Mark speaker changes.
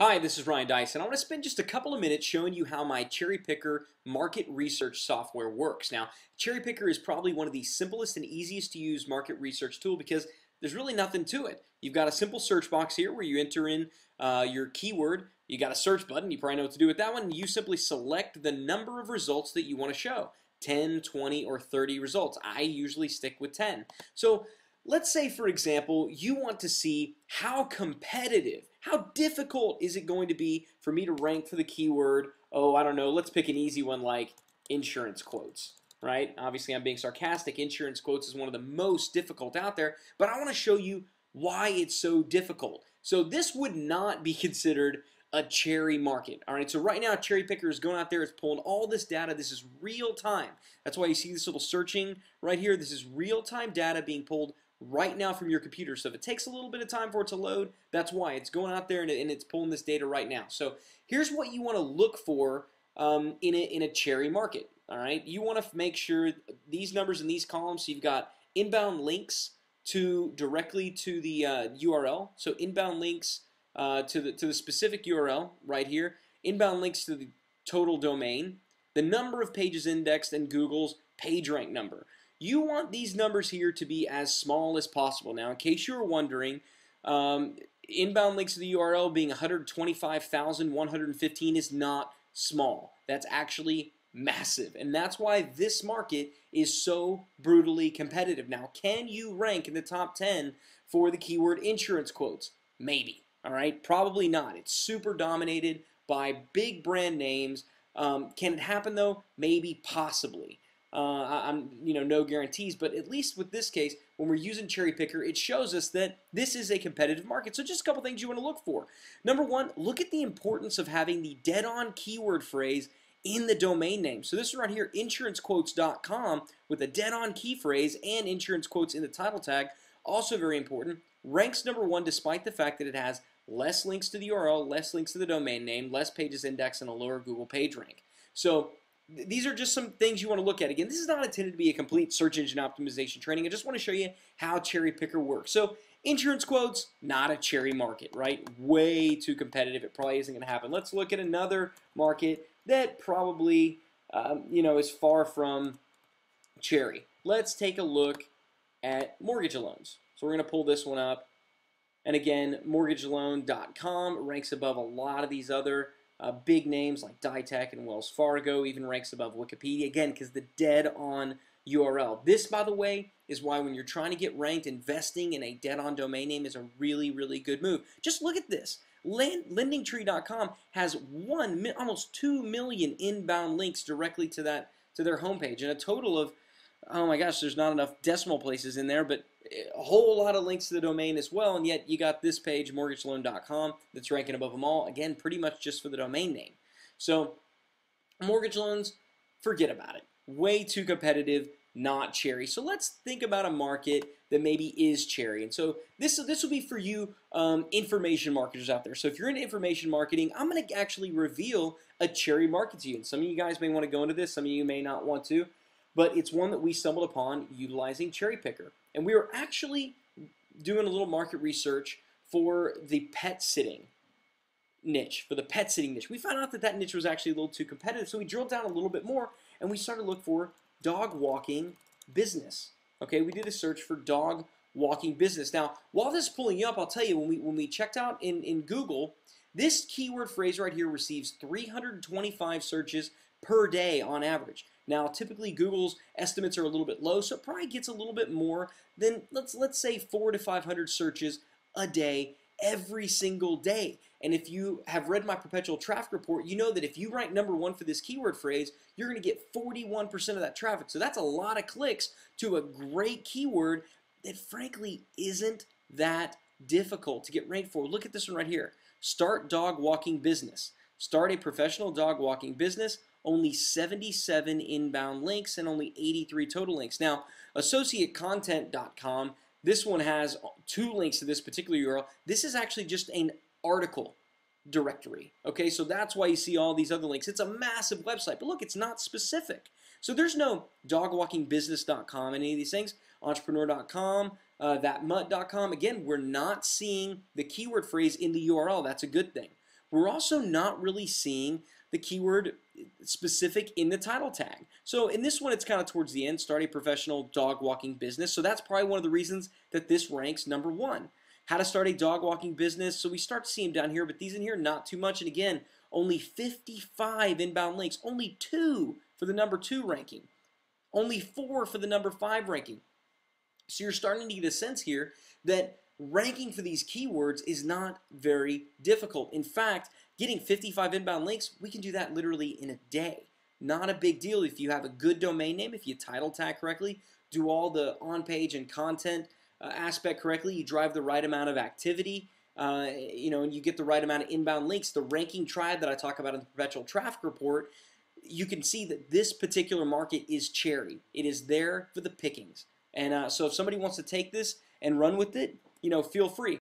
Speaker 1: Hi, this is Ryan Dyson. I want to spend just a couple of minutes showing you how my Cherry Picker market research software works. Now, Cherry Picker is probably one of the simplest and easiest to use market research tool because there's really nothing to it. You've got a simple search box here where you enter in your keyword. You got a search button. You probably know what to do with that one. You simply select the number of results that you want to show. 10, 20, or 30 results. I usually stick with 10. So let's say, for example, you want to see how competitive, how difficult is it going to be for me to rank for the keyword, oh, I don't know, let's pick an easy one like insurance quotes, right? Obviously, I'm being sarcastic. Insurance quotes is one of the most difficult out there, but I want to show you why it's so difficult. So this would not be considered a cherry market. All right, so right now Cherry Picker is going out there, it's pulling all this data. This is real time. That's why you see this little searching right here. This is real time data being pulled right now from your computer. So if it takes a little bit of time for it to load, that's why. It's going out there and it's pulling this data right now. So here's what you want to look for in a cherry market. All right, you want to make sure these numbers in these columns, so you've got inbound links directly to the URL. So inbound links to the specific URL right here, inbound links to the total domain, the number of pages indexed, and Google's PageRank number. You want these numbers here to be as small as possible. Now, in case you were wondering, inbound links to the URL being 125,115 is not small. That's actually massive, and that's why this market is so brutally competitive. Now, can you rank in the top 10 for the keyword insurance quotes? Maybe. All right, probably not. It's super dominated by big brand names. Can it happen though? Maybe, possibly. I'm no guarantees, but at least with this case, when we're using Cherry Picker, it shows us that this is a competitive market. So just a couple things you want to look for. Number one, look at the importance of having the dead-on keyword phrase in the domain name. So this is right here, insurancequotes.com, with a dead-on key phrase and insurance quotes in the title tag. Also very important. Ranks number one despite the fact that it has less links to the URL, less links to the domain name, less pages indexed, and a lower Google PageRank. So these are just some things you want to look at. Again, this is not intended to be a complete search engine optimization training. I just want to show you how Cherry Picker works. So insurance quotes, not a cherry market, right? Way too competitive. It probably isn't going to happen. Let's look at another market that probably is far from cherry. Let's take a look at mortgage loans. So we're going to pull this one up. And again, mortgageloan.com ranks above a lot of these other big names like Ditech and Wells Fargo, even ranks above Wikipedia, again, because the dead-on URL. This, by the way, is why when you're trying to get ranked, investing in a dead-on domain name is a really, really good move. Just look at this. LendingTree.com has almost 2 million inbound links directly to their homepage, and a total of, oh my gosh, there's not enough decimal places in there, but a whole lot of links to the domain as well, and yet you got this page, mortgageloan.com, that's ranking above them all. Again, pretty much just for the domain name. So mortgage loans, forget about it. Way too competitive, not cherry. So let's think about a market that maybe is cherry. And so this will be for you information marketers out there. So if you're into information marketing, I'm going to actually reveal a cherry market to you. And some of you guys may want to go into this, some of you may not want to. But it's one that we stumbled upon utilizing Cherry Picker. And we were actually doing a little market research for the pet sitting niche, We found out that niche was actually a little too competitive, so we drilled down a little bit more, and we started to look for dog walking business. Okay, we did a search for dog walking business. Now, while this is pulling you up, I'll tell you, when we checked out in Google, this keyword phrase right here receives 325 searches per day on average. Now, typically Google's estimates are a little bit low, so it probably gets a little bit more than, let's say 400 to 500 searches a day, every single day. And if you have read my perpetual traffic report, you know that if you rank number one for this keyword phrase, you're going to get 41% of that traffic. So that's a lot of clicks to a great keyword that frankly isn't that difficult to get ranked for. Look at this one right here. Start dog walking business. Start a professional dog walking business. Only 77 inbound links and only 83 total links. Now, AssociateContent.com, this one has 2 links to this particular URL. This is actually just an article directory. Okay, so that's why you see all these other links. It's a massive website, but look, it's not specific. So there's no dogwalkingbusiness.com, any of these things, entrepreneur.com, thatmutt.com. Again, we're not seeing the keyword phrase in the URL. That's a good thing. we're also not really seeing the keyword specific in the title tag. So in this one, it's kind of towards the end, start a professional dog walking business. So that's probably one of the reasons that this ranks number 1. How to start a dog walking business. So we start to see them down here, but these in here, not too much. And again, only 55 inbound links, only 2 for the number 2 ranking, only 4 for the number 5 ranking. So you're starting to get a sense here that ranking for these keywords is not very difficult. In fact, getting 55 inbound links, we can do that literally in a day. Not a big deal if you have a good domain name, if you title tag correctly, do all the on-page and content aspect correctly, you drive the right amount of activity, and you get the right amount of inbound links. The ranking tribe that I talk about in the Perpetual Traffic Report, you can see that this particular market is cherry. It is there for the pickings. And so if somebody wants to take this and run with it, feel free.